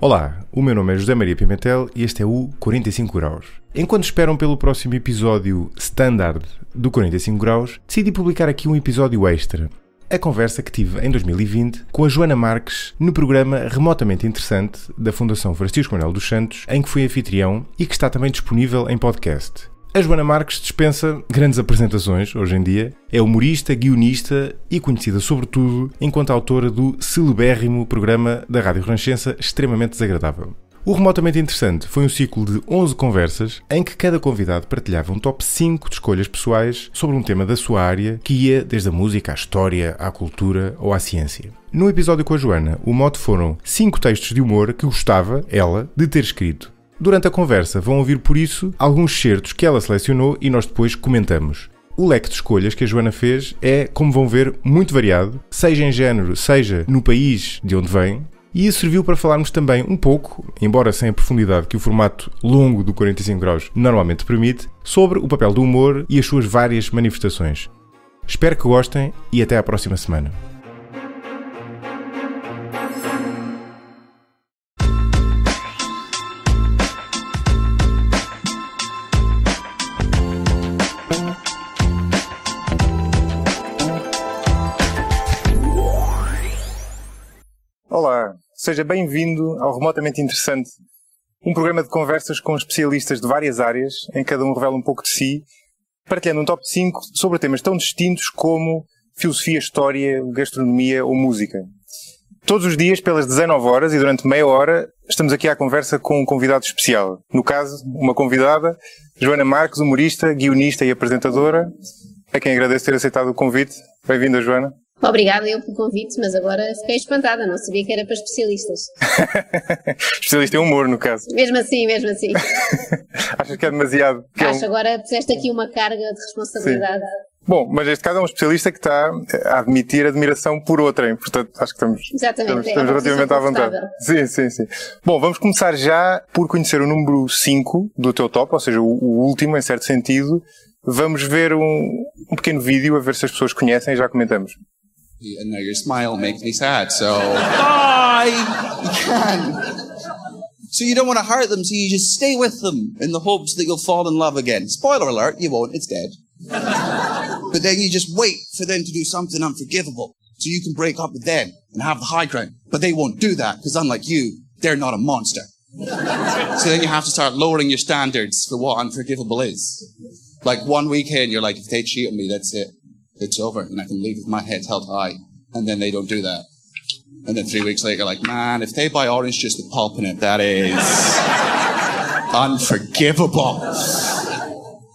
Olá, o meu nome é José Maria Pimentel e este é o 45 Graus. Enquanto esperam pelo próximo episódio standard do 45 Graus, decidi publicar aqui um episódio extra. A conversa que tive em 2020 com a Joana Marques no programa Remotamente Interessante da Fundação Francisco Manuel dos Santos, em que fui anfitrião e que está também disponível em podcast. A Joana Marques dispensa grandes apresentações hoje em dia. É humorista, guionista e conhecida sobretudo enquanto autora do celebérrimo programa da Rádio Renascença Extremamente Desagradável. O Remotamente Interessante foi um ciclo de 11 conversas em que cada convidado partilhava um top 5 de escolhas pessoais sobre um tema da sua área que ia desde a música à história, à cultura ou à ciência. No episódio com a Joana, o mote foram 5 textos de humor que gostava, ela, de ter escrito. Durante a conversa vão ouvir, por isso, alguns certos que ela selecionou e nós depois comentamos. O leque de escolhas que a Joana fez é, como vão ver, muito variado, seja em género, seja no país de onde vem, e isso serviu para falarmos também um pouco, embora sem a profundidade que o formato longo do 45 Graus normalmente permite, sobre o papel do humor e as suas várias manifestações. Espero que gostem e até à próxima semana. Olá, seja bem-vindo ao Remotamente Interessante, um programa de conversas com especialistas de várias áreas, em que cada um revela um pouco de si, partilhando um top 5 sobre temas tão distintos como filosofia, história, gastronomia ou música. Todos os dias, pelas 19 horas e durante meia hora, estamos aqui à conversa com um convidado especial. No caso, uma convidada, Joana Marques, humorista, guionista e apresentadora, a quem agradeço ter aceitado o convite. Bem-vinda, Joana. Obrigada eu pelo convite, mas agora fiquei espantada, não sabia que era para especialistas. Especialista em humor, no caso. Mesmo assim. Achas que é demasiado? Agora puseste aqui uma carga de responsabilidade. Sim. Bom, mas este caso é um especialista que está a admitir admiração por outrem, portanto acho que estamos relativamente à vontade. Sim. Bom, vamos começar já por conhecer o número 5 do teu top, ou seja, o último em certo sentido. Vamos ver um pequeno vídeo a ver se as pessoas conhecem e já comentamos. And now your smile makes me sad, so bye! You can. So you don't want to hurt them, so you just stay with them in the hopes that you'll fall in love again. Spoiler alert, you won't, it's dead. But then you just wait for them to do something unforgivable, so you can break up with them and have the high ground. But they won't do that, because unlike you, they're not a monster. So then you have to start lowering your standards for what unforgivable is. Like one weekend, you're like, if they cheat on me, that's it. It's over, and I can leave with my head held high. And then they don't do that. And then 3 weeks later, you're like, man, if they buy orange juice with pulp in it, that is unforgivable.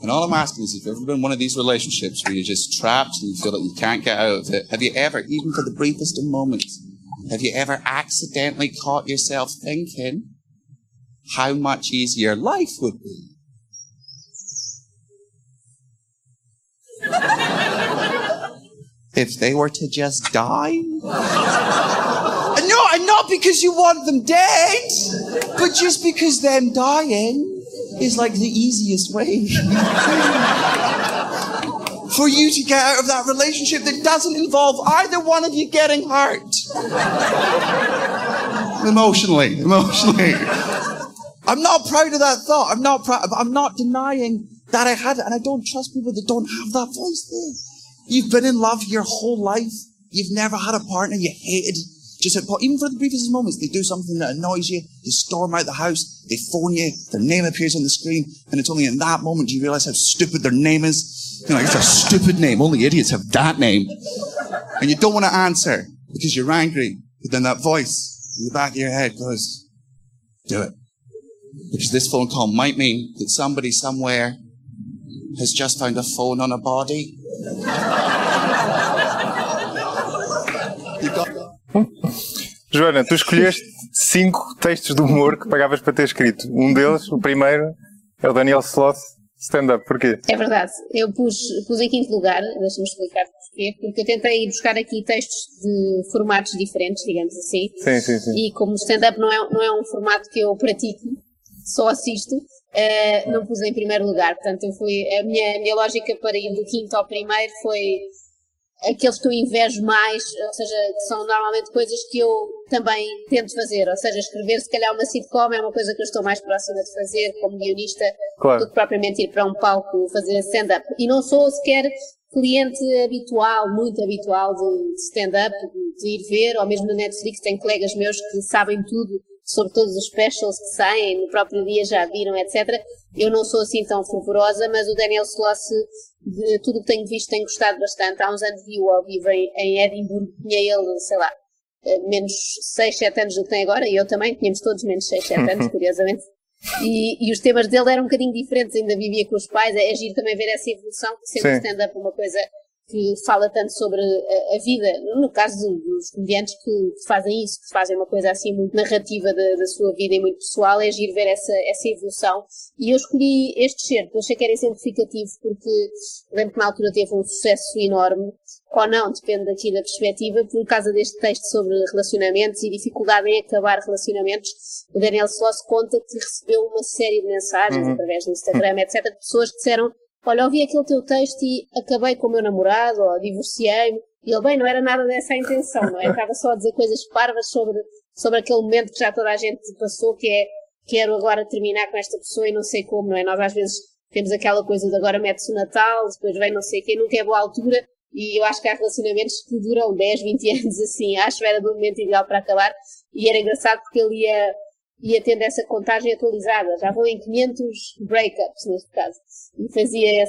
And all I'm asking is, if you've ever been in one of these relationships where you're just trapped and you feel like you can't get out of it, have you ever, even for the briefest of moments, have you ever accidentally caught yourself thinking how much easier life would be? If they were to just die? And not because you want them dead, but just because them dying is like the easiest way for you to get out of that relationship that doesn't involve either one of you getting hurt. Emotionally. I'm not proud of that thought. I'm not denying that I had it, and I don't trust people that don't have that voice there. You've been in love your whole life. You've never had a partner you hated. Even for the briefest moments, they do something that annoys you. They storm out the house. They phone you. Their name appears on the screen. And it's only in that moment you realise how stupid their name is. You know, it's a stupid name. Only idiots have that name. And you don't want to answer because you're angry. But then that voice in the back of your head goes, do it. Because this phone call might mean that somebody somewhere has just found a phone on a body. Joana, tu escolheste 5 textos de humor que pagavas para ter escrito. Um deles, o primeiro, é o Daniel Sloth, stand-up. Porquê? É verdade. Eu pus em quinto lugar, deixa-me explicar porquê, porque eu tentei buscar aqui textos de formatos diferentes, digamos assim. Sim. E como stand-up não é um formato que eu pratico, só assisto, não pus em primeiro lugar. Portanto, a minha lógica para ir do quinto ao primeiro foi aqueles que eu invejo mais, ou seja, são normalmente coisas que eu também tento fazer, ou seja, escrever se calhar uma sitcom é uma coisa que eu estou mais próxima de fazer como guionista, do que propriamente ir para um palco fazer stand-up. E não sou sequer cliente habitual, muito habitual de stand-up, de ir ver, ou mesmo na Netflix tem colegas meus que sabem tudo sobre todos os specials que saem, no próprio dia já viram, etc. Eu não sou assim tão fervorosa, mas o Daniel Sloss, de tudo o que tenho visto, tenho gostado bastante. Há uns anos vi-o ao vivo em Edimburgo, tinha ele, sei lá, menos 6, 7 anos do que tem agora, e eu também, tínhamos todos menos 6, 7 anos, curiosamente. E os temas dele eram um bocadinho diferentes, ainda vivia com os pais, é giro também ver essa evolução, que sempre o stand-up uma coisa que fala tanto sobre a vida, no caso dos comediantes que fazem isso, que fazem uma coisa assim muito narrativa da sua vida e muito pessoal, é giro ver essa evolução. E eu escolhi este certo, achei que era exemplificativo porque lembro que na altura teve um sucesso enorme, ou não, depende aqui da perspectiva, por causa deste texto sobre relacionamentos e dificuldade em acabar relacionamentos. O Daniel Sloss conta que recebeu uma série de mensagens através do Instagram, etc., de pessoas que disseram: olha, ouvi aquele teu texto e acabei com o meu namorado, ou divorciei-me. E ele, bem, não era nada dessa a intenção, não é? Estava só a dizer coisas parvas sobre aquele momento que já toda a gente passou, que é, quero agora terminar com esta pessoa e não sei como, não é? Nós às vezes temos aquela coisa de agora mete-se o Natal, depois vem não sei quem, nunca é boa altura, e eu acho que há relacionamentos que duram 10, 20 anos assim, à espera do momento ideal para acabar, e era engraçado porque ele ia tendo essa contagem atualizada, já vou em 500 breakups neste caso, e fazia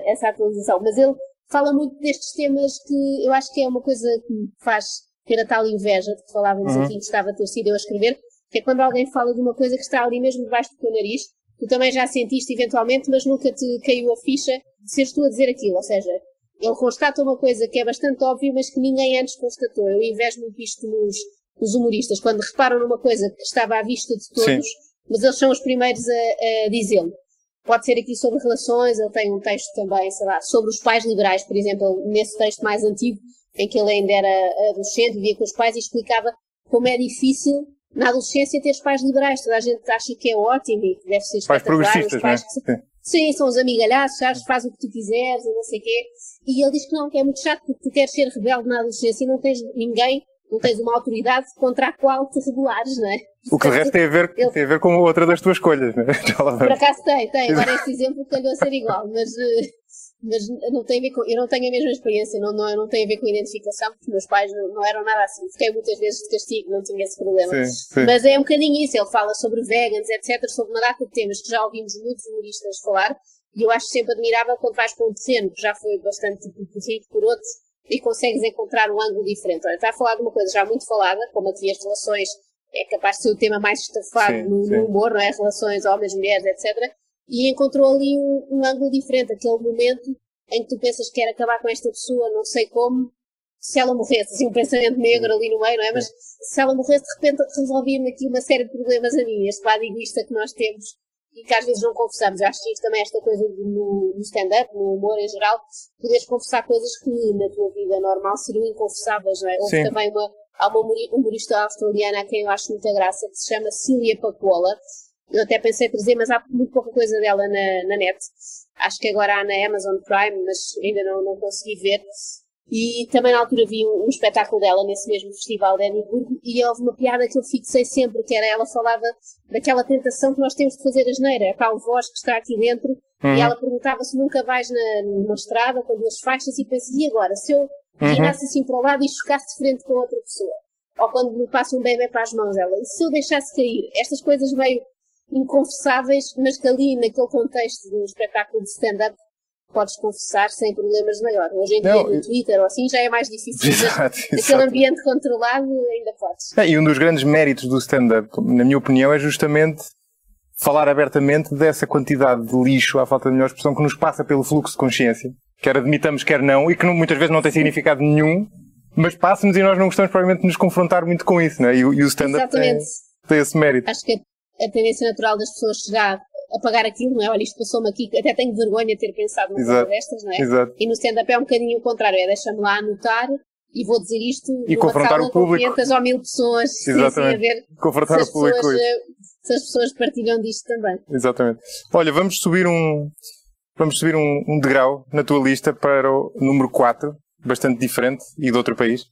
essa atualização, mas ele fala muito destes temas que eu acho que é uma coisa que me faz ter a tal inveja de que falávamos aqui, gostava de ter sido eu a escrever, que é quando alguém fala de uma coisa que está ali mesmo debaixo do teu nariz, tu também já sentiste eventualmente, mas nunca te caiu a ficha de seres tu a dizer aquilo, ou seja, ele constata uma coisa que é bastante óbvia, mas que ninguém antes constatou. Eu invejo muito isto nos humoristas, quando reparam numa coisa que estava à vista de todos, mas eles são os primeiros a dizê-lo. Pode ser aqui sobre relações, ele tem um texto também, sei lá, sobre os pais liberais, por exemplo, nesse texto mais antigo, em que ele ainda era adolescente, vivia com os pais e explicava como é difícil na adolescência ter os pais liberais. Toda a gente acha que é ótimo e que deve ser espetacular. Pais progressistas, pais não é? Sim, são os amigalhaços, sabes, faz o que tu quiseres e não sei o quê. E ele diz que não, que é muito chato porque tu queres ser rebelde na adolescência e não tens ninguém, não tens uma autoridade contra a qual te regulares, não é? O que de resto tem a ver com outra das tuas escolhas, não é? Por acaso tem. Agora este exemplo calhou a ser igual, mas não tem a ver com, eu não tenho a mesma experiência, não tem a ver com identificação, porque meus pais não eram nada assim. Fiquei muitas vezes de castigo, não tinha esse problema. Sim. Mas é um bocadinho isso, ele fala sobre vegans, etc., sobre uma data de temas que já ouvimos muitos humoristas falar, e eu acho sempre admirável quando vais para um terreno que já foi bastante percorrido por outros e consegues encontrar um ângulo diferente. Olha, está a falar de uma coisa já muito falada, como aqui as relações, é capaz de ser o tema mais estafado no humor, não é? Relações homens, mulheres, etc., e encontrou ali um ângulo diferente, aquele momento em que tu pensas que quer acabar com esta pessoa, não sei como, se ela morresse, assim, um pensamento negro ali no meio, não é? Mas se ela morresse, de repente resolvia-me aqui uma série de problemas a mim, este lado egoísta que nós temos e que às vezes não confessamos. Eu acho que também esta coisa no stand-up, no humor em geral, poderes confessar coisas que na tua vida normal seriam inconfessáveis, não é? Houve também há uma humorista australiana a quem eu acho muita graça, que se chama Cília Pacola. Eu até pensei em trazer, mas há muito pouca coisa dela na net. Acho que agora há na Amazon Prime, mas ainda não consegui ver. E também na altura vi um espetáculo dela nesse mesmo festival de Edimburgo e houve uma piada que eu fixei sempre, que era, ela falava daquela tentação que nós temos de fazer asneira, a tal voz que está aqui dentro, e ela perguntava se nunca vais numa estrada com duas faixas e pensas, e agora, se eu virasse assim para o lado e chocasse de frente com outra pessoa? Ou quando me passa um bebê para as mãos, ela, e se eu deixasse cair? Estas coisas meio inconfessáveis, mas que ali, naquele contexto de um espetáculo de stand-up, podes confessar sem problemas maior. Hoje em dia, no Twitter ou assim, já é mais difícil. Naquele ambiente controlado, ainda podes. E um dos grandes méritos do stand-up, na minha opinião, é justamente falar abertamente dessa quantidade de lixo, à falta de melhor expressão, que nos passa pelo fluxo de consciência. Quer admitamos, quer não, e que muitas vezes não tem significado nenhum, mas passa-nos e nós não gostamos provavelmente de nos confrontar muito com isso, não é? E o stand-up tem esse mérito. Acho que a tendência natural das pessoas será apagar aquilo, não é? Olha, isto passou-me aqui, até tenho vergonha de ter pensado numa coisa destas, não é? Exato. E no stand-up é um bocadinho o contrário, é deixa-me lá anotar e vou dizer isto e confrontar o público. Com 500 ou 1000 pessoas, sem a ver confrontar o público. Se as pessoas partilham disto também. Exatamente. Olha, vamos subir um degrau na tua lista para o número 4. bastante diferente e de outro país?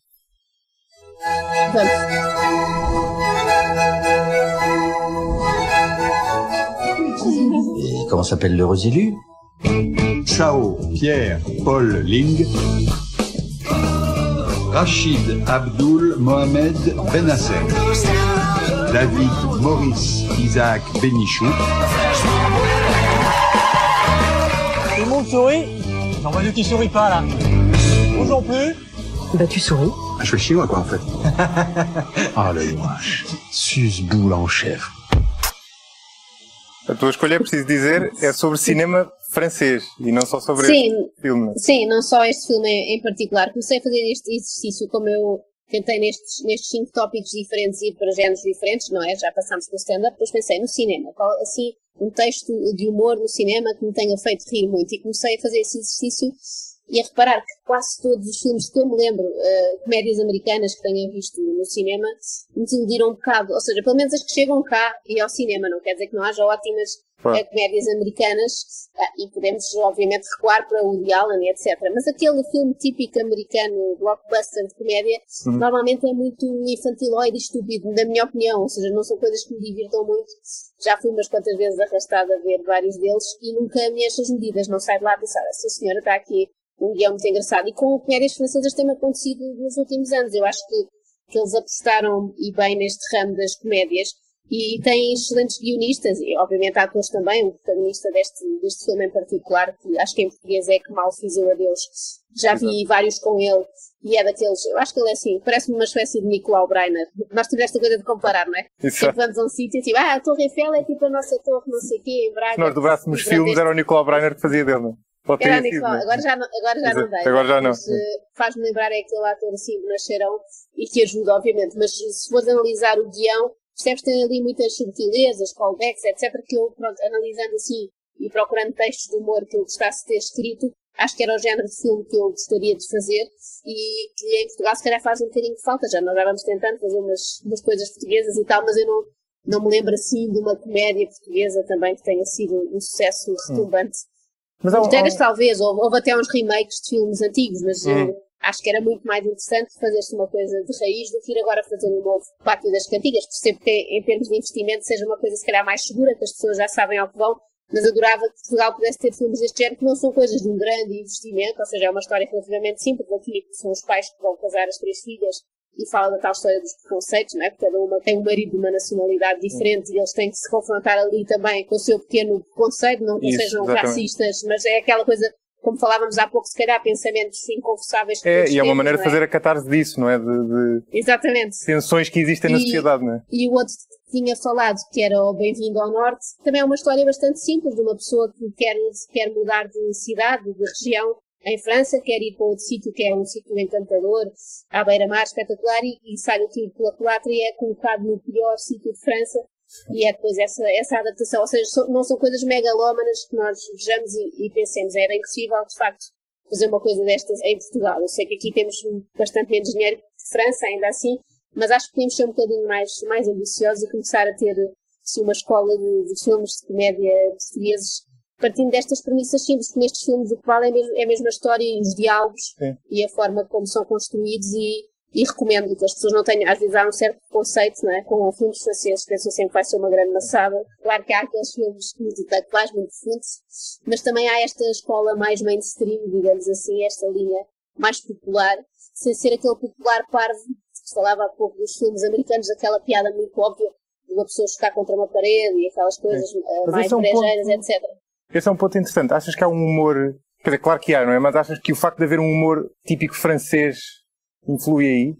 Vamos. Et comment s'appelle l'heureux élu? Chao Pierre Paul Ling, Rachid Abdul Mohamed Benasser, David Maurice Isaac Benichou. Tout le monde sourit? Non, bah, qui sourit pas, là. Bonjour plus. Bah, tu souris. Je suis chinois, quoi, en fait. Ah, le moche. Suce-boule en chef. A tua escolha, é preciso dizer, é sobre cinema francês e não só sobre Sim, este filme. Sim, não só este filme em particular. Comecei a fazer este exercício, como eu tentei nestes 5 tópicos diferentes ir para géneros diferentes, não é? Já passámos pelo stand-up, depois pensei no cinema. Assim, um texto de humor no cinema que me tenha feito rir muito. E comecei a fazer esse exercício e a reparar que quase todos os filmes que eu me lembro, comédias americanas que tenha visto no cinema, me desiludiram um bocado. Ou seja, pelo menos as que chegam cá e ao cinema. Não quer dizer que não haja ótimas comédias americanas, e podemos obviamente recuar para o Woody Allen, etc. Mas aquele filme típico americano, blockbuster de comédia, normalmente é muito infantiloide e estúpido, na minha opinião. Ou seja, não são coisas que me divirtam muito. Já fui umas quantas vezes arrastada a ver vários deles e nunca me encho as medidas. Não saio de lá a pensar, essa senhora está aqui um guião muito engraçado. E com comédias francesas tem-me acontecido nos últimos anos. Eu acho que eles apostaram e bem neste ramo das comédias. E tem excelentes guionistas e, obviamente, atores também. O protagonista deste filme em particular, que acho que em português é Que Mal Fiz Eu a Deus. Já vi vários com ele e é daqueles. Eu acho que ele é assim, parece-me uma espécie de Nicolau Breiner. Nós temos esta coisa de comparar, não é? Sempre vamos a um sítio e tipo, a Torre Eiffel é tipo a nossa torre, não sei o quê, em Braga. Se nós dobrássemos filmes, era o Nicolau Breiner que fazia dele, não? Era o Nicolau, agora já não dei. Agora já não. Mas faz-me lembrar é aquele ator assim de Nascerão e que ajuda, obviamente. Mas se fores analisar o guião, percebes que tem ali muitas subtilezas, callbacks, etc. Que eu, pronto, analisando assim e procurando textos de humor que eu gostasse de ter escrito, acho que era o género de filme que eu gostaria de fazer e que em Portugal se calhar faz um bocadinho de falta. Nós já vamos tentando fazer umas coisas portuguesas e tal, mas eu não me lembro assim de uma comédia portuguesa também que tenha sido um sucesso retumbante. Mas talvez, houve até uns remakes de filmes antigos, mas eu acho que era muito mais interessante fazer-se uma coisa de raiz do que ir agora fazer um novo Pátio das Cantigas. Percebo que em termos de investimento seja uma coisa se calhar mais segura, que as pessoas já sabem ao que vão, mas adorava que Portugal pudesse ter filmes deste género que não são coisas de um grande investimento, ou seja, é uma história relativamente simples. Aqui são os pais que vão casar as 3 filhas e fala da tal história dos preconceitos, não é? Porque cada uma tem um marido de uma nacionalidade diferente e eles têm que se confrontar ali também com o seu pequeno preconceito, não que sejam racistas, mas é aquela coisa, como falávamos há pouco, se calhar pensamentos inconfessáveis. E é uma maneira de fazer a catarse disso, não é? Exatamente. Tensões que existem na sociedade, não é? E o outro que tinha falado, que era o Bem-vindo ao Norte, também é uma história bastante simples de uma pessoa que quer mudar de cidade, de região, em França, quer ir para outro sítio que é um sítio encantador, à beira-mar, espetacular, e sai o tiro pela culatra e é colocado no pior sítio de França, e é depois essa adaptação. Ou seja, não são coisas megalómanas que nós vejamos e pensemos. Era impossível, de facto, fazer uma coisa destas em Portugal. Eu sei que aqui temos bastante menos dinheiro que França, ainda assim, mas acho que podemos ser um bocadinho mais ambiciosos e começar a ter assim, uma escola de filmes de comédia portugueses, partindo destas premissas simples, que nestes filmes o que vale é mesmo a história e os diálogos. Sim. E a forma como são construídos e recomendo que as pessoas não tenham, às vezes há um certo preconceito, não é? Com filmes franceses, pensam sempre que vai ser uma grande maçada. Claro que há aqueles filmes muito intelectuais, muito profundos, mas também há esta escola mais mainstream, digamos assim, esta linha mais popular, sem ser aquele popular parvo, que se falava há pouco dos filmes americanos, aquela piada muito óbvia de uma pessoa chocar contra uma parede e aquelas coisas mais brejeiras, etc. Esse é um ponto interessante. Achas que há um humor... Quer dizer, claro que há, não é? Mas achas que o facto de haver um humor típico francês influi aí?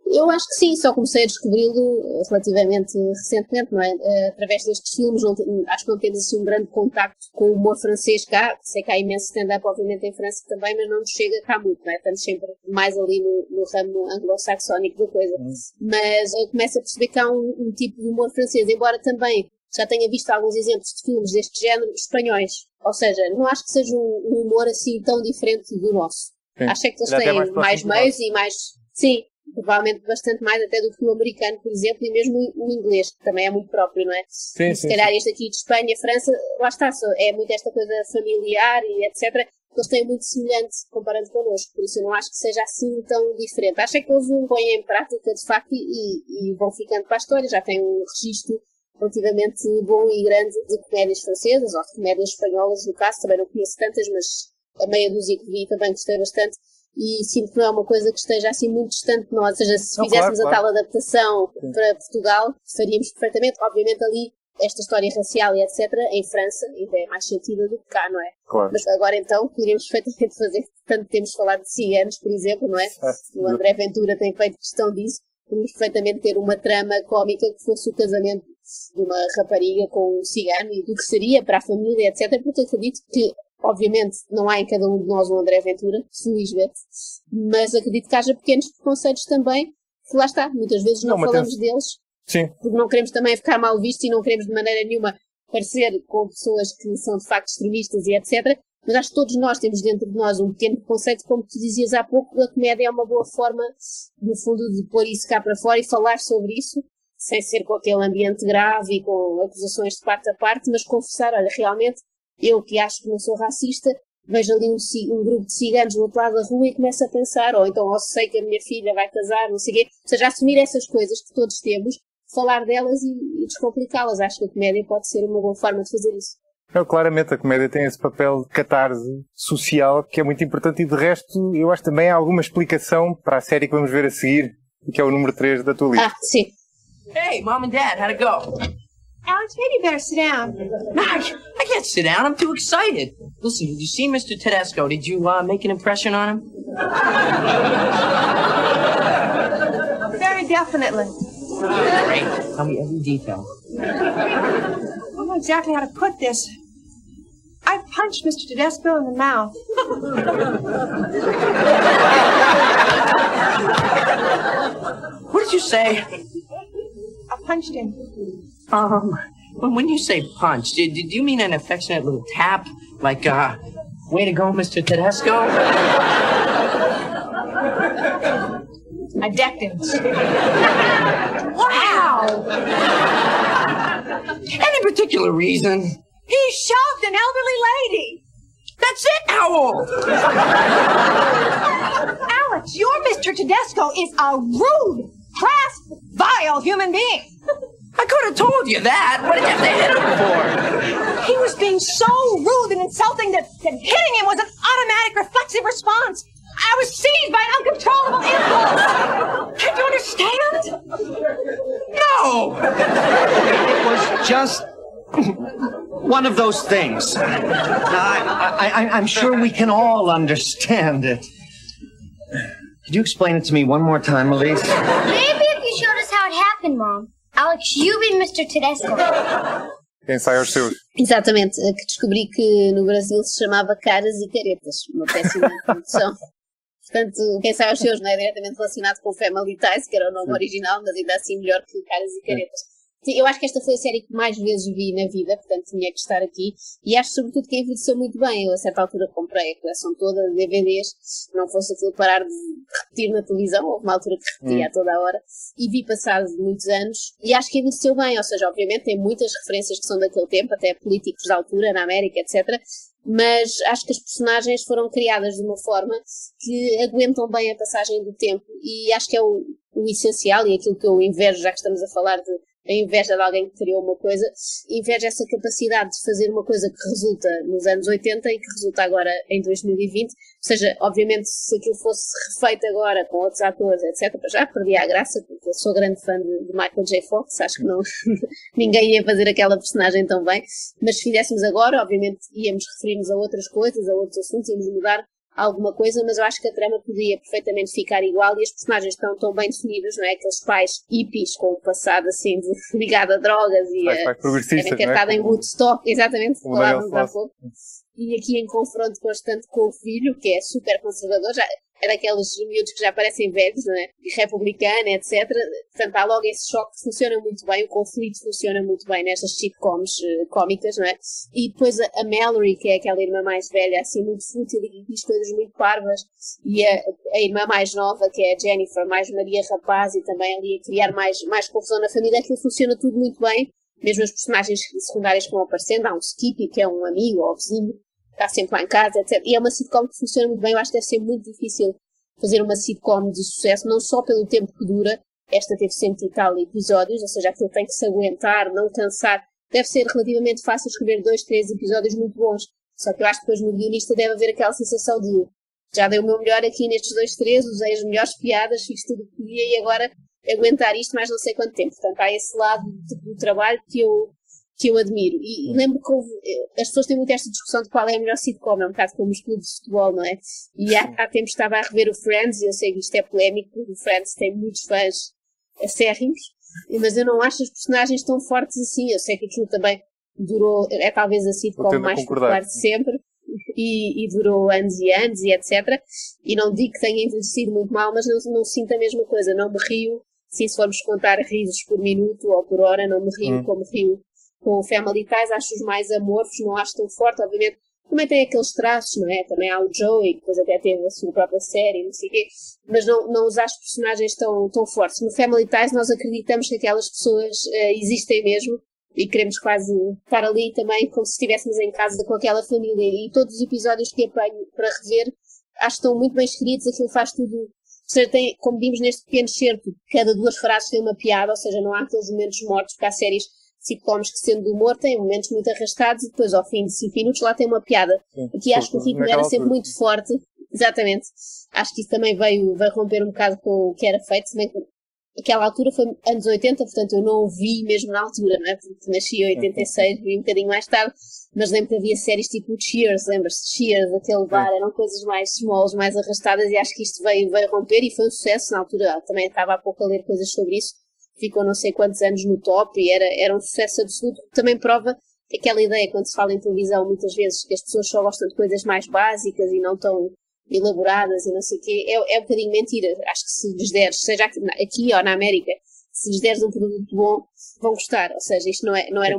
Eu acho que sim, só comecei a descobri-lo relativamente recentemente, não é? Através destes filmes, acho que não temos assim um grande contacto com o humor francês cá. Sei que há imenso stand-up, obviamente, em França também, mas não nos chega cá muito, não é? Estamos sempre mais ali no ramo anglo-saxónico da coisa. Mas eu começo a perceber que há um tipo de humor francês, embora também já tenha visto alguns exemplos de filmes deste género espanhóis. Ou seja, não acho que seja um humor assim tão diferente do nosso. Sim. Acho que eles têm mais meios e mais... Sim, provavelmente bastante mais até do que o americano, por exemplo, e mesmo o inglês, que também é muito próprio, não é? Sim, se calhar este aqui de Espanha, França, lá está, é muito esta coisa familiar e etc., que eles têm muito semelhante comparando connosco, por isso eu não acho que seja assim tão diferente. Acho é que eles o põem em prática de facto e vão ficando para a história, já têm um registro relativamente bom e grande de comédias francesas ou de comédias espanholas, no caso, também não conheço tantas, mas a meia dúzia que vi também gostei bastante. E sinto que não é uma coisa que esteja assim muito distante de nós, ou seja, se fizéssemos a tal adaptação para Portugal, faríamos perfeitamente, obviamente ali, esta história racial e etc, em França, ainda é mais sentida do que cá, não é? Claro. Mas agora então, poderíamos perfeitamente fazer, tanto temos falado de ciganos, por exemplo, não é? O André Ventura tem feito questão disso, poderíamos perfeitamente ter uma trama cómica que fosse o casamento de uma rapariga com um cigano e do que seria para a família, etc, porque acredito que obviamente não há em cada um de nós um André Ventura, felizmente, mas acredito que haja pequenos preconceitos também, que lá está, muitas vezes não falamos deles, sim, porque não queremos também ficar mal vistos e não queremos de maneira nenhuma parecer com pessoas que são de facto extremistas e etc, mas acho que todos nós temos dentro de nós um pequeno preconceito, como tu dizias há pouco, a comédia é uma boa forma, no fundo, de pôr isso cá para fora e falar sobre isso, sem ser com aquele ambiente grave e com acusações de parte a parte, mas confessar, olha, realmente, eu que acho que não sou racista, vejo ali um grupo de ciganos do outro lado da rua e começo a pensar, ou então sei que a minha filha vai casar, não sei o quê. Ou seja, assumir essas coisas que todos temos, falar delas e descomplicá-las. Acho que a comédia pode ser uma boa forma de fazer isso. Claramente a comédia tem esse papel de catarse social que é muito importante e de resto eu acho que também há alguma explicação para a série que vamos ver a seguir, que é o número 3 da tua lista. Sim. Hey, Mom and Dad, how'd it go? Alex, maybe you better sit down. No, I can't sit down. I'm too excited. Listen, did you see Mr. Tedesco? Did you make an impression on him? Very definitely. Great. Tell me every detail. I don't know exactly how to put this. I punched Mr. Tedesco in the mouth. What did you say? I punched him. When you say punch, did you mean an affectionate little tap? Like, way to go, Mr. Tedesco? I decked him. Wow! Any particular reason? He shoved an elderly lady. That's it! How old? Alex, your Mr. Tedesco is a rude, crass, vile human being. I could have told you that. What did you have to hit him for? He was being so rude and insulting that hitting him was an automatic reflexive response. I was seized by an uncontrollable impulse. Can you understand? No! It was just one of those things. I'm sure we can all understand it. Could you explain it to me one more time, Elise? Maybe if you showed us how it happened, Mom. Alex, you be Mr. Tedesco. Quem sai aos seus. Exatamente, que descobri que no Brasil se chamava Caras e Caretas, uma péssima tradução. Portanto, quem sai aos seus não é diretamente relacionado com Family Ties, que era o nome original, mas ainda assim melhor que Caras e Caretas. Sim, eu acho que esta foi a série que mais vezes vi na vida, portanto tinha que estar aqui, e acho sobretudo que envelheceu muito bem. Eu a certa altura comprei a coleção toda de DVDs, não fosse aquilo parar de repetir na televisão, houve uma altura que repetia a toda a hora, e vi passado muitos anos, e acho que envelheceu bem, ou seja, obviamente tem muitas referências que são daquele tempo, até políticos da altura, na América, etc., mas acho que as personagens foram criadas de uma forma que aguentam bem a passagem do tempo, e acho que é o essencial, e aquilo que eu invejo, já que estamos a falar de a inveja de alguém que criou uma coisa, inveja essa capacidade de fazer uma coisa que resulta nos anos 80 e que resulta agora em 2020, ou seja, obviamente se aquilo fosse refeito agora com outros atores, etc, já perdi a graça, porque eu sou grande fã de Michael J. Fox, acho que não ninguém ia fazer aquela personagem tão bem, mas se fizéssemos agora, obviamente íamos referir-nos a outras coisas, a outros assuntos, íamos mudar alguma coisa, mas eu acho que a trama podia perfeitamente ficar igual e as personagens estão tão bem definidas, não é? Aqueles pais hippies com um passado assim ligado a drogas e devem ter estado em Woodstock, exatamente, falávamos há pouco. e aqui em confronto constante com o filho, que é super conservador, já é daqueles miúdos que já parecem velhos, não é? Republicano, etc. Portanto, há logo esse choque que funciona muito bem, o conflito funciona muito bem nestas sitcoms cómicas, não é? E depois a Mallory, que é aquela irmã mais velha, assim, muito fútil e diz coisas muito parvas, e a irmã mais nova, que é a Jennifer, mais Maria Rapaz, e também ali a criar mais confusão na família, aquilo funciona tudo muito bem, mesmo as personagens secundárias que vão aparecendo, há um Skippy, que é um amigo ou vizinho, está sempre lá em casa, etc. E é uma sitcom que funciona muito bem. Eu acho que deve ser muito difícil fazer uma sitcom de sucesso, não só pelo tempo que dura, esta teve 100 e tal episódios, ou seja, aquilo tem que se aguentar, não cansar. Deve ser relativamente fácil escrever 2, 3 episódios muito bons, só que eu acho que depois no guionista deve haver aquela sensação de já dei o meu melhor aqui nestes 2, 3, usei as melhores piadas, fiz tudo o que podia e agora aguentar isto mais não sei quanto tempo. Portanto, há esse lado do trabalho que eu admiro. E lembro que as pessoas têm muito esta discussão de qual é a melhor sitcom, é um bocado como os clubes de futebol, não é? E há tempos estava a rever o Friends, e eu sei que isto é polémico, o Friends tem muitos fãs acérrimos, mas eu não acho as personagens tão fortes assim. Eu sei que aquilo também durou, é talvez a sitcom mais popular de sempre, e durou anos e anos, e etc. E não digo que tenha envelhecido muito mal, mas não sinto a mesma coisa, não me rio, se formos contar risos por minuto ou por hora, não me rio como rio com o Family Ties. Acho-os mais amorfos, não acho tão forte, obviamente. Também tem aqueles traços, não é? Também há o Joey, que depois até teve a sua própria série, não sei o quê, mas não os acho personagens tão fortes. No Family Ties nós acreditamos que aquelas pessoas existem mesmo e queremos quase estar ali também como se estivéssemos em casa com aquela família. E todos os episódios que apanho para rever acho que estão muito bem escritos, aquilo faz tudo. Ou seja, tem, como vimos neste pequeno certo, cada 2 frases tem uma piada, ou seja, não há aqueles momentos mortos, porque há séries sitcoms que, sendo de humor, têm momentos muito arrastados e depois, ao fim de 5 minutos, lá tem uma piada. Sim, aqui acho que o ritmo era sempre muito forte. Exatamente. Acho que isso também veio romper um bocado com o que era feito, se bem que aquela altura foi anos 80, portanto eu não o vi mesmo na altura, não é? Porque nasci em 86, vi um bocadinho mais tarde, mas lembro que havia séries tipo Cheers, lembras-te? Cheers, aquele bar, eram coisas mais smalls, mais arrastadas, e acho que isto veio romper e foi um sucesso na altura. Também estava há pouco a ler coisas sobre isso, ficou não sei quantos anos no top e era um sucesso absoluto. Também prova que aquela ideia, quando se fala em televisão muitas vezes, que as pessoas só gostam de coisas mais básicas e não tão elaboradas e não sei o quê, é um bocadinho mentira. Acho que se lhes deres, seja aqui ou na América, se lhes deres um produto bom, vão gostar. Ou seja, isto não era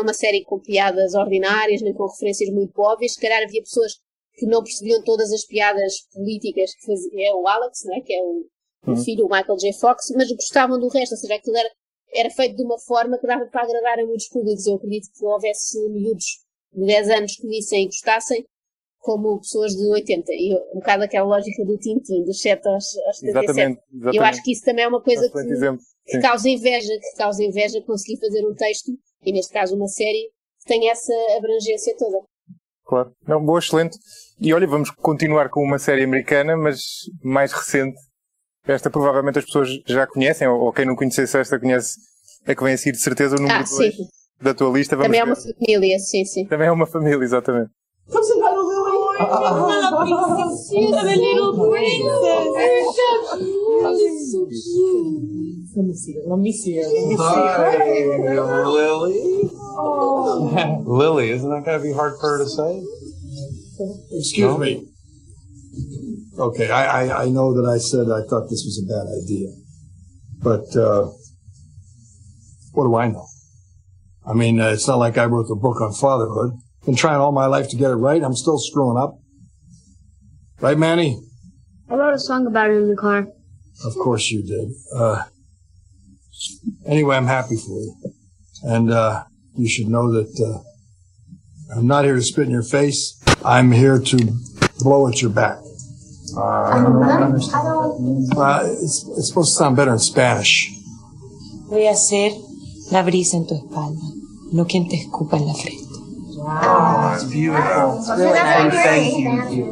uma série com piadas ordinárias, nem com referências muito óbvias. Se calhar havia pessoas que não percebiam todas as piadas políticas que fazia o Alex, não é? Que é o filho, o Michael J. Fox, mas gostavam do resto. Ou seja, aquilo era feito de uma forma que dava para agradar a muitos públicos. Eu acredito que houvesse miúdos de 10 anos que vissem e gostassem, como pessoas de 80, e um bocado aquela lógica do Tintin, dos 7 aos 77. Exatamente. Eu acho que isso também é uma coisa que causa inveja conseguir fazer um texto, e neste caso uma série, que tem essa abrangência toda. Claro. Não, boa, excelente. E olha, vamos continuar com uma série americana, mas mais recente. Esta provavelmente as pessoas já conhecem, ou quem não conhecesse esta conhece, é que vem a seguir de certeza o número 2 da tua lista. Vamos também é uma família, sim. Também é uma família, exatamente. The little princess. So cute. Let me see her. Hi, Lily. Oh. Lily, isn't that going to be hard for her to say? Excuse me. Okay, I know that I said I thought this was a bad idea. But what do I know? I mean, it's not like I wrote the book on fatherhood. Been trying all my life to get it right. I'm still screwing up. Right, Manny? I wrote a song about it in the car. Of course you did. Anyway, I'm happy for you. And you should know that I'm not here to spit in your face. I'm here to blow at your back. It's supposed to sound better in Spanish. Voy a ser la brisa en tu espalda, no quien te escupa en la frente. Oh, that's beautiful. It's really nice. Thank you.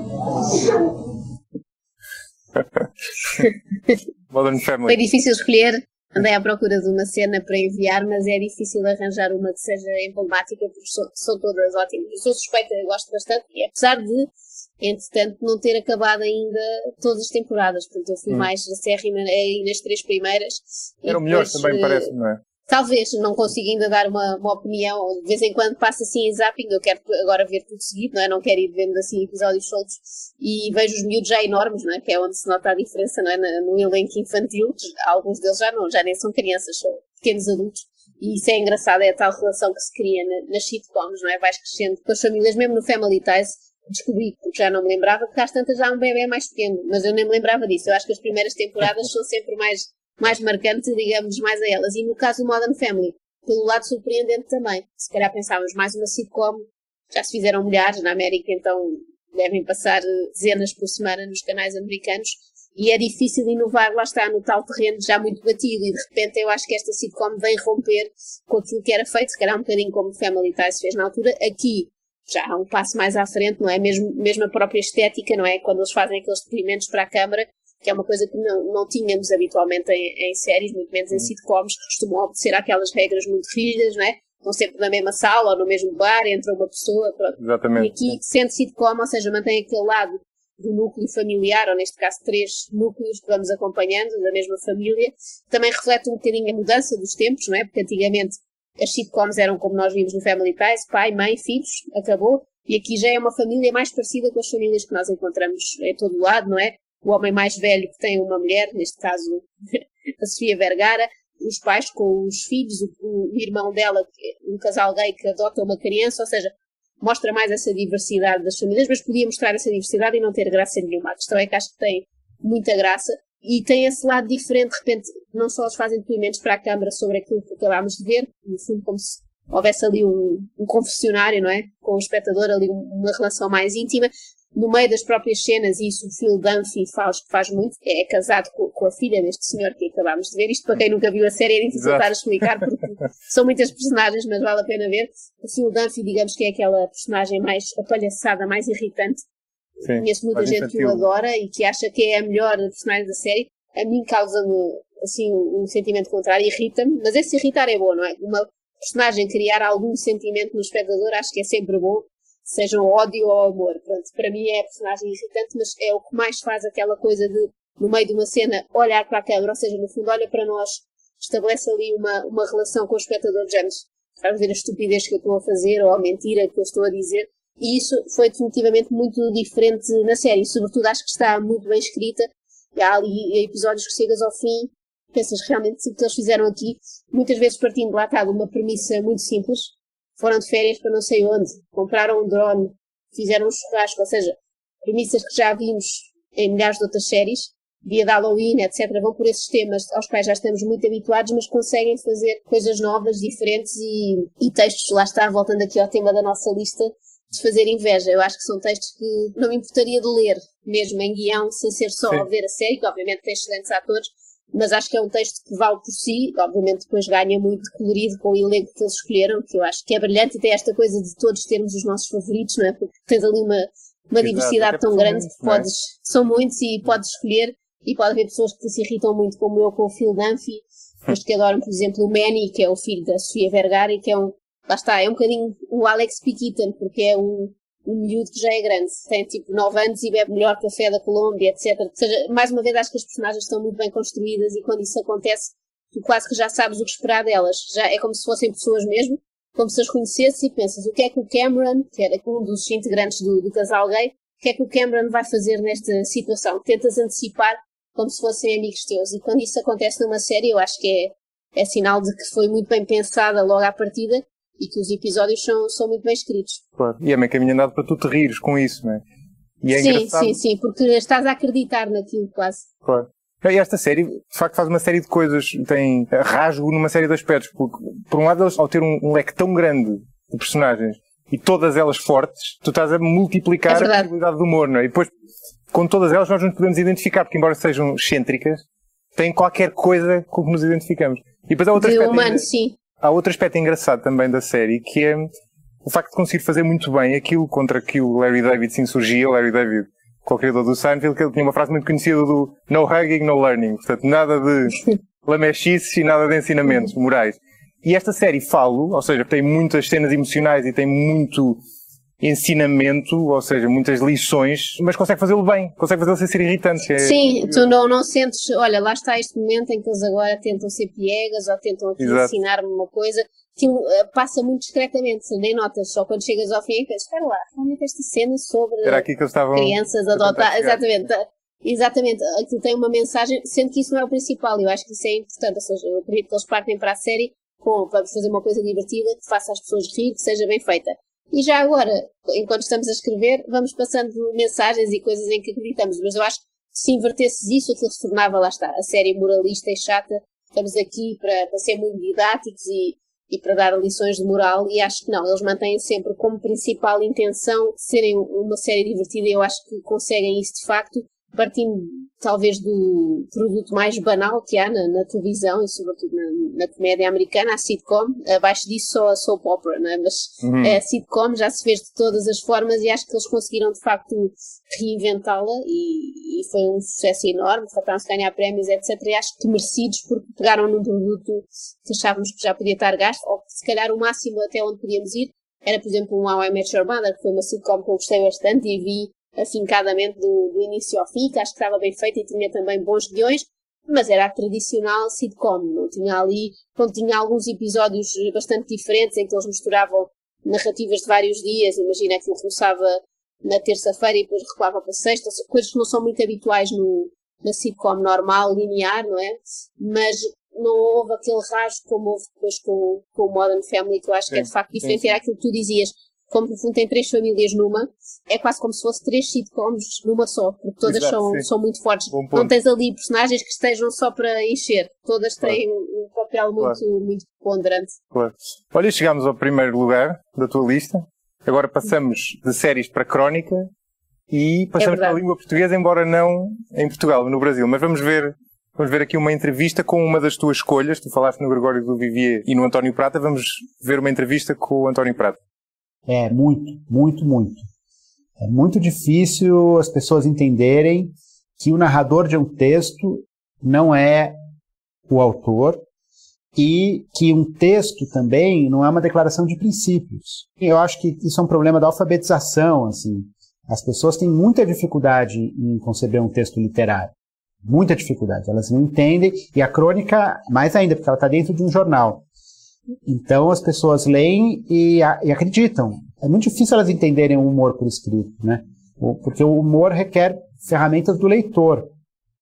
Modern Family. Foi difícil escolher. Andei à procura de uma cena para enviar, mas é difícil arranjar uma que seja emblemática, porque são todas ótimas. Eu sou suspeita, eu gosto bastante, e apesar de, entretanto, não ter acabado ainda todas as temporadas, portanto eu fui mais acérrima aí nas 3 primeiras. Eram melhores também, parece, não é? Talvez, não consiga ainda dar uma opinião, de vez em quando passa assim em zapping, eu quero agora ver tudo seguido, não é? Não quero ir vendo assim episódios soltos, e vejo os miúdos já enormes, não é? Que é onde se nota a diferença, não é? No elenco infantil, alguns deles já nem são crianças, são pequenos adultos, e isso é engraçado, é a tal relação que se cria nas sitcoms, não é? Vais crescendo com as famílias, mesmo no Family Ties, descobri, porque já não me lembrava, que às tantas já há um bebê mais pequeno, mas eu nem me lembrava disso. Eu acho que as primeiras temporadas são sempre mais marcantes, digamos, mais a elas. E no caso do Modern Family, pelo lado surpreendente também. Se calhar pensávamos mais uma sitcom, já se fizeram milhares na América, então devem passar dezenas por semana nos canais americanos, e é difícil inovar, lá está, no tal terreno já muito batido, e de repente eu acho que esta sitcom vem romper com aquilo que era feito, se calhar um bocadinho como Family Ties fez na altura. Aqui já há um passo mais à frente, não é? Mesmo a própria estética, não é? Quando eles fazem aqueles depoimentos para a câmara, que é uma coisa que não tínhamos habitualmente em séries, muito menos em sitcoms, que costumam obedecer àquelas regras muito rígidas, não é? Estão sempre na mesma sala ou no mesmo bar, entra uma pessoa, pronto. Exatamente. E aqui, sendo sitcom, ou seja, mantém aquele lado do núcleo familiar, ou neste caso 3 núcleos que vamos acompanhando, da mesma família. Também reflete um bocadinho a mudança dos tempos, não é? Porque antigamente as sitcoms eram como nós vimos no Family Ties, pai, mãe, filhos, acabou. E aqui já é uma família mais parecida com as famílias que nós encontramos em todo o lado, não é? O homem mais velho que tem uma mulher, neste caso a Sofia Vergara, os pais com os filhos, o irmão dela, um casal gay que adota uma criança, ou seja, mostra mais essa diversidade das famílias, mas podia mostrar essa diversidade e não ter graça nenhuma. A questão é que acho que tem muita graça e tem esse lado diferente. De repente, não só eles fazem depoimentos para a câmara sobre aquilo que acabámos de ver, no fundo como se houvesse ali um confessionário, não é? Com o espectador, ali uma relação mais íntima. No meio das próprias cenas, e isso o Phil Dunphy faz muito, é casado com a filha deste senhor que acabámos de ver. Isto para quem nunca viu a série é difícil estar a explicar, porque são muitas personagens, mas vale a pena ver. O Phil Dunphy, digamos que é aquela personagem mais apalhaçada, mais irritante. Sim, conheço muita gente que o adora e que acha que é a melhor personagem da série. A mim causa-me assim, um sentimento contrário, irrita-me, mas esse irritar é bom, não é? Uma personagem criar algum sentimento no espectador acho que é sempre bom, seja ódio ou amor. Pronto, para mim é a personagem irritante, mas é o que mais faz aquela coisa de, no meio de uma cena, olhar para a câmera, ou seja, no fundo olha para nós, estabelece ali uma relação com o espectador de género. Estás a ver a estupidez que eu estou a fazer ou a mentira que eu estou a dizer, e isso foi definitivamente muito diferente na série. Sobretudo acho que está muito bem escrita. Há ali episódios que chegas ao fim, pensas realmente o que eles fizeram aqui, muitas vezes partindo lá está de uma premissa muito simples. Foram de férias para não sei onde, compraram um drone, fizeram um churrasco, ou seja, premissas que já vimos em milhares de outras séries, dia de Halloween, etc. Vão por esses temas aos quais já estamos muito habituados, mas conseguem fazer coisas novas, diferentes e textos, lá está, voltando aqui ao tema da nossa lista, de fazer inveja. Eu acho que são textos que não me importaria de ler, mesmo em guião, sem ser só a ver a série, que obviamente tem excelentes atores, mas acho que é um texto que vale por si, obviamente depois ganha muito colorido com o elenco que eles escolheram, que eu acho que é brilhante, e tem esta coisa de todos termos os nossos favoritos, não é? Porque tens ali uma diversidade tão grande que podes, são muitos e podes escolher, e pode haver pessoas que se irritam muito, como eu com o Phil Dunphy, mas que adoram, por exemplo, o Manny, que é o filho da Sofia Vergara, e que é lá está, é um bocadinho o Alex P. Keaton, porque é um miúdo que já é grande, tem tipo 9 anos e bebe melhor café da Colômbia, etc. Ou seja, mais uma vez acho que as personagens estão muito bem construídas e quando isso acontece, tu quase que já sabes o que esperar delas. Já é como se fossem pessoas mesmo, como se as conhecesses e pensas o que é que o Cameron, que era um dos integrantes do casal gay, o que é que o Cameron vai fazer nesta situação? Tentas antecipar como se fossem amigos teus. E quando isso acontece numa série, eu acho que é sinal de que foi muito bem pensada logo à partida e que os episódios são muito bem escritos. Claro. E é meio caminho andado para tu te rires com isso, não é? E é engraçado. Sim, porque estás a acreditar naquilo quase. Claro. E esta série, de facto, faz uma série de coisas, tem rasgo numa série de aspectos, porque, por um lado, eles, ao ter um leque tão grande de personagens e todas elas fortes, tu estás a multiplicar a possibilidade do humor, não é? E depois, com todas elas, nós nos podemos identificar, porque, embora sejam excêntricas, têm qualquer coisa com que nos identificamos. E depois há outro aspecto. Humano, sim. Há outro aspecto engraçado também da série, que é o facto de conseguir fazer muito bem aquilo contra que o Larry David se insurgia, o Larry David, co-criador do Seinfeld, que ele tinha uma frase muito conhecida do no hugging, no learning. Portanto, nada de lamechices e nada de ensinamentos morais. E esta série ou seja, tem muitas cenas emocionais e tem muito ensinamento, ou seja, muitas lições, mas consegue fazê-lo bem, consegue fazê-lo sem ser irritante. Sim, tu não sentes, olha, lá está este momento em que eles agora tentam ser piegas ou tentam aqui ensinar-me uma coisa, aquilo passa muito discretamente, nem notas, só quando chegas ao fim e pensas, espera lá, realmente esta cena sobre era aqui que eles estavam crianças adotadas, exatamente, aquilo tem uma mensagem, sendo que isso não é o principal, eu acho que isso é importante, ou seja, eu acredito que eles partem para a série vamos fazer uma coisa divertida, que faça as pessoas rir, que seja bem feita. E já agora, enquanto estamos a escrever, vamos passando mensagens e coisas em que acreditamos. Mas eu acho que se invertesses isso, aquilo se tornava, lá está, a série moralista e chata. Estamos aqui para ser muito didáticos e para dar lições de moral. E acho que não, eles mantêm sempre como principal intenção serem uma série divertida. E eu acho que conseguem isso de facto, partindo talvez do produto mais banal que há na televisão e sobretudo na comédia americana, a sitcom. Abaixo disso só a soap opera, não é? Mas a sitcom já se fez de todas as formas e acho que eles conseguiram de facto reinventá-la e foi um sucesso enorme, faltaram-se ganhar prémios, etc. E acho que merecidos, porque pegaram num produto que achávamos que já podia estar gasto, ou que se calhar o máximo até onde podíamos ir era, por exemplo, um How I Met Your Mother, que foi uma sitcom que eu gostei bastante e vi afincadamente do início ao fim, que acho que estava bem feito e tinha também bons guiões, mas era a tradicional sitcom, não tinha ali, tinha alguns episódios bastante diferentes em que eles misturavam narrativas de vários dias, imagina que ele começava na terça-feira e depois recuava para sexta, coisas que não são muito habituais na sitcom normal, linear, não é? Mas não houve aquele rasgo como houve depois com o Modern Family, que eu acho que é de facto diferente, era aquilo que tu dizias, como no fundo tem 3 famílias numa, é quase como se fosse 3 sitcoms numa só, porque todas são muito fortes. Não tens ali personagens que estejam só para encher, todas têm um papel muito ponderante. Claro. Olha, chegámos ao primeiro lugar da tua lista, agora passamos de séries para crónica e passamos para a língua portuguesa, embora não em Portugal, no Brasil, mas vamos ver aqui uma entrevista com uma das tuas escolhas, tu falaste no Gregório do Vivier e no António Prata, vamos ver uma entrevista com o António Prata. É muito difícil as pessoas entenderem que o narrador de um texto não é o autor e que um texto também não é uma declaração de princípios. Eu acho que isso é um problema da alfabetização, assim. As pessoas têm muita dificuldade em conceber um texto literário. Muita dificuldade. Elas não entendem, e a crônica mais ainda, porque ela está dentro de um jornal. Então as pessoas leem e acreditam. É muito difícil elas entenderem o humor por escrito, né? Porque o humor requer ferramentas do leitor.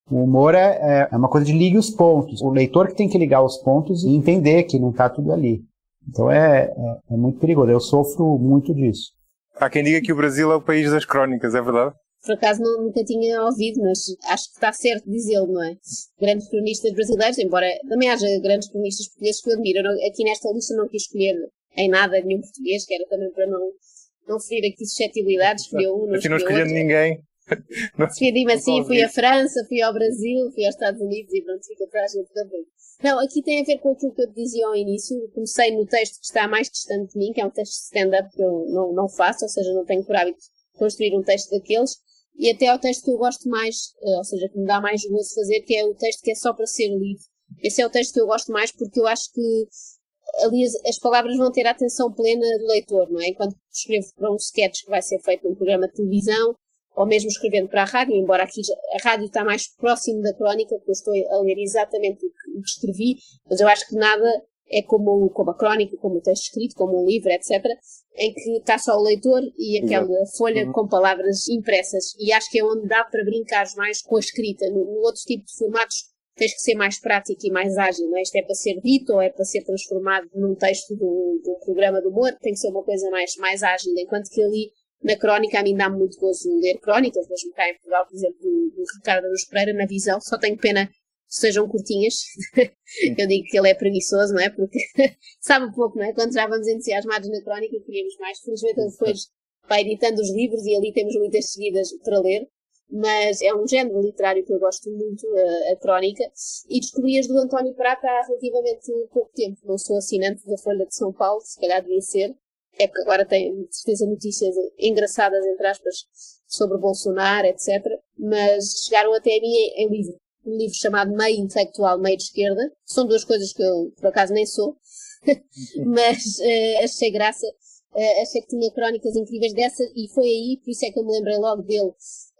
O humor é uma coisa de ligue os pontos. O leitor que tem que ligar os pontos e entender que não está tudo ali. Então é muito perigoso. Eu sofro muito disso. Há quem diga que o Brasil é o país das crónicas, é verdade? Por acaso nunca tinha ouvido, mas acho que está certo dizê-lo, não é? Grandes cronistas brasileiros, embora também haja grandes cronistas portugueses que eu admiro. Aqui nesta lista não quis escolher em nada nenhum português, que era também para não ferir aqui suscetibilidades. Escolhi um, não escolhendo ninguém. Despedi-me assim, fui à França, fui ao Brasil, fui aos Estados Unidos e pronto, fica para a gente também. Não, aqui tem a ver com aquilo que eu te dizia ao início. Comecei no texto que está mais distante de mim, que é um texto de stand-up que eu não faço, ou seja, não tenho por hábito construir um texto daqueles. E até ao texto que eu gosto mais, ou seja, que me dá mais gozo fazer, que é o texto que é só para ser lido. Esse é o texto que eu gosto mais porque eu acho que ali as palavras vão ter a atenção plena do leitor, não é? Enquanto escrevo para um sketch que vai ser feito num programa de televisão, ou mesmo escrevendo para a rádio, embora aqui a rádio está mais próximo da crónica, porque eu estou a ler exatamente o que escrevi, mas eu acho que nada é como a crónica, como o texto escrito, como um livro, etc., em que está só o leitor e aquela folha com palavras impressas. E acho que é onde dá para brincar mais com a escrita. No outro tipo de formatos tens que ser mais prático e mais ágil. Não é? Isto é para ser dito ou é para ser transformado num texto de um programa de humor. Tem que ser uma coisa mais ágil. Enquanto que ali, na crónica, a mim dá-me muito gozo ler crónicas. Mesmo cá em Portugal, por exemplo, do Ricardo Araújo Pereira, na Visão. Só tenho pena sejam curtinhas. Eu digo que ele é preguiçoso, não é? Porque sabe um pouco, não é? Quando já vamos entusiasmados na crónica, queríamos mais. Felizmente ele depois vai editando os livros e ali temos muitas seguidas para ler. Mas é um género literário que eu gosto muito, a crónica. E descobri as do António Prata há relativamente pouco tempo. Não sou assinante da Folha de São Paulo, se calhar devia ser. É porque agora tem, de certeza, notícias engraçadas, entre aspas, sobre Bolsonaro, etc. Mas chegaram até a mim em livro. Um livro chamado Meio Intelectual, Meio de Esquerda. São duas coisas que eu, por acaso, nem sou. Mas achei graça. achei que tinha crónicas incríveis dessa, e foi aí, por isso é que eu me lembrei logo dele.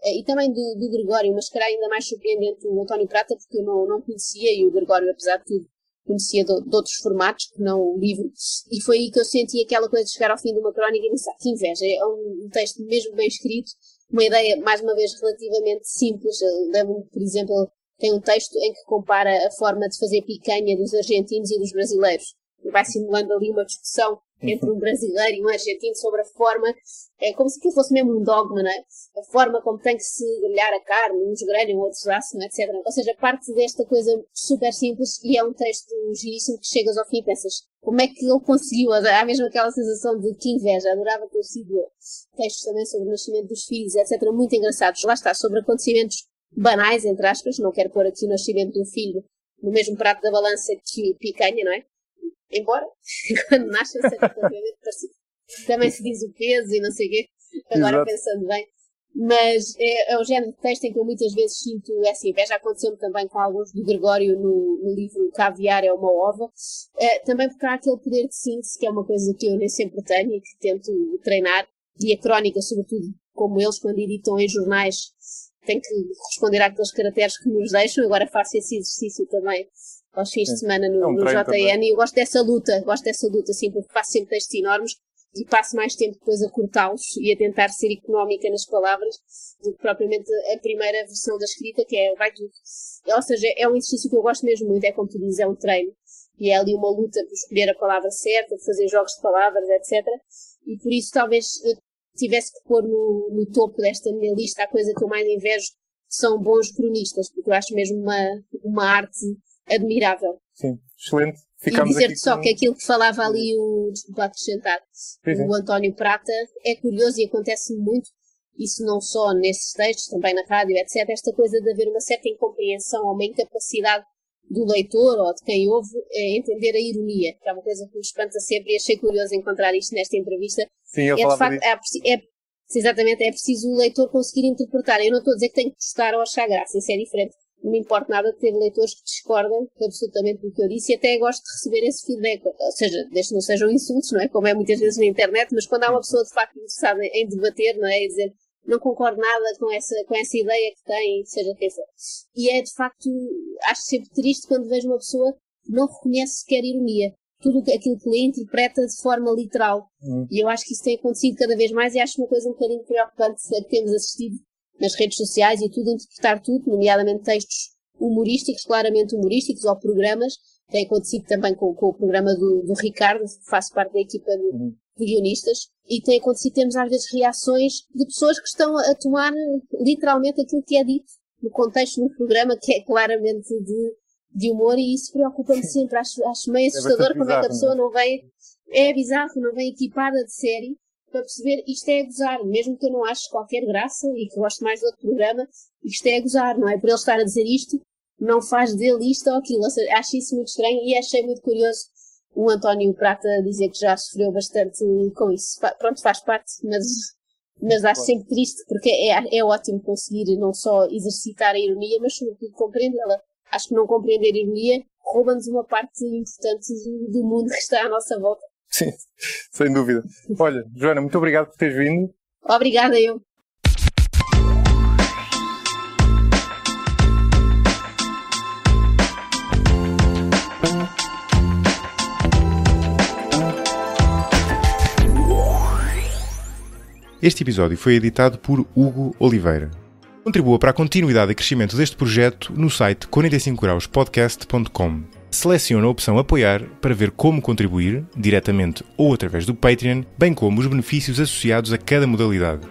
E também do Gregório, mas se calhar ainda mais surpreendente o António Prata, porque eu não conhecia, e o Gregório, apesar de tudo, conhecia de outros formatos que não o livro, e foi aí que eu senti aquela coisa de chegar ao fim de uma crónica e pensar, que inveja, é um texto mesmo bem escrito, uma ideia, mais uma vez, relativamente simples. Lembro-me, por exemplo, tem um texto em que compara a forma de fazer picanha dos argentinos e dos brasileiros, e vai simulando ali uma discussão entre um brasileiro e um argentino sobre a forma, como se aquilo fosse mesmo um dogma, não é? A forma como tem que se grelhar a carne, uns grelham, outros assam, etc. Ou seja, parte desta coisa super simples, e é um texto giríssimo que chegas ao fim e pensas, como é que ele conseguiu? Há mesmo aquela sensação de que inveja, adorava ter sido textos também sobre o nascimento dos filhos, etc. Muito engraçados. Lá está, sobre acontecimentos banais, entre aspas, não quero pôr aqui o nascimento de um filho no mesmo prato da balança que picanha, não é? Embora, quando nasce, é relativamente parecido. Também se diz o peso e não sei o quê, agora pensando bem. Mas é o género de texto em que eu muitas vezes sinto essa inveja. Aconteceu-me também com alguns do Gregório no livro Caviar é uma Ova. Também porque há aquele poder de síntese, que é uma coisa que eu nem sempre tenho e que tento treinar. E a crónica, sobretudo, como eles, quando editam em jornais, têm que responder àqueles caracteres que nos deixam. Agora faço esse exercício também aos fins de semana no JN também. E eu gosto dessa luta, assim, porque faço sempre textos enormes e passo mais tempo depois a cortá-los e a tentar ser económica nas palavras do que propriamente a primeira versão da escrita, que é vai tudo. Ou seja, é um exercício que eu gosto mesmo muito, é como tu dizes, é um treino. E é ali uma luta por escolher a palavra certa, por fazer jogos de palavras, etc. E por isso talvez eu tivesse que pôr no topo desta minha lista a coisa que eu mais invejo, são bons cronistas, porque eu acho mesmo uma arte admirável. Sim, excelente. Ficamos e dizer-te só que aquilo que falava ali desculpa acrescentar, o António Prata, é curioso e acontece muito, isso não só nesses textos, também na rádio, etc., esta coisa de haver uma certa incompreensão ou uma incapacidade do leitor ou de quem ouve entender a ironia, que é uma coisa que me espanta sempre, e achei curioso encontrar isto nesta entrevista. Sim, eu falava de facto, exatamente, é preciso o leitor conseguir interpretar. Eu não estou a dizer que tem que gostar ou achar graça, isso é diferente. Não me importa nada de ter leitores que discordam absolutamente do que eu disse, e até gosto de receber esse feedback, ou seja, desde que não sejam insultos, não é? Como é muitas vezes na internet, mas quando há uma pessoa de facto interessada em debater, não é? E dizer, não concordo nada com essa ideia que tem, seja quem for. E é de facto, acho sempre triste quando vejo uma pessoa que não reconhece sequer ironia. Tudo aquilo que lê interpreta de forma literal. E eu acho que isso tem acontecido cada vez mais, e acho uma coisa um bocadinho preocupante a que temos assistido nas redes sociais e tudo, interpretar tudo, nomeadamente textos humorísticos, claramente humorísticos, ou programas. Tem acontecido também com o programa do Ricardo, que faço parte da equipa de guionistas, e tem acontecido, temos às vezes reações de pessoas que estão a tomar literalmente aquilo que é dito no contexto do programa, que é claramente de humor, e isso preocupa-me sempre. Acho meio assustador como é que a pessoa não vem, é bizarro, não vem equipada de série para perceber isto é a gozar, mesmo que eu não ache qualquer graça e que gosto mais de outro programa, isto é a gozar, não é? Por ele estar a dizer isto, não faz dele isto ou aquilo. Ou seja, acho isso muito estranho, e achei muito curioso o António Prata dizer que já sofreu bastante com isso. Pronto, faz parte, mas acho sempre triste, porque é ótimo conseguir não só exercitar a ironia, mas sobretudo compreendê-la. Acho que não compreender a ironia rouba-nos uma parte importante do mundo que está à nossa volta. Sim, sem dúvida. Olha, Joana, muito obrigado por teres vindo. Obrigada eu. Este episódio foi editado por Hugo Oliveira. Contribua para a continuidade e crescimento deste projeto no site 45grauspodcast.com. Selecione a opção Apoiar para ver como contribuir, diretamente ou através do Patreon, bem como os benefícios associados a cada modalidade.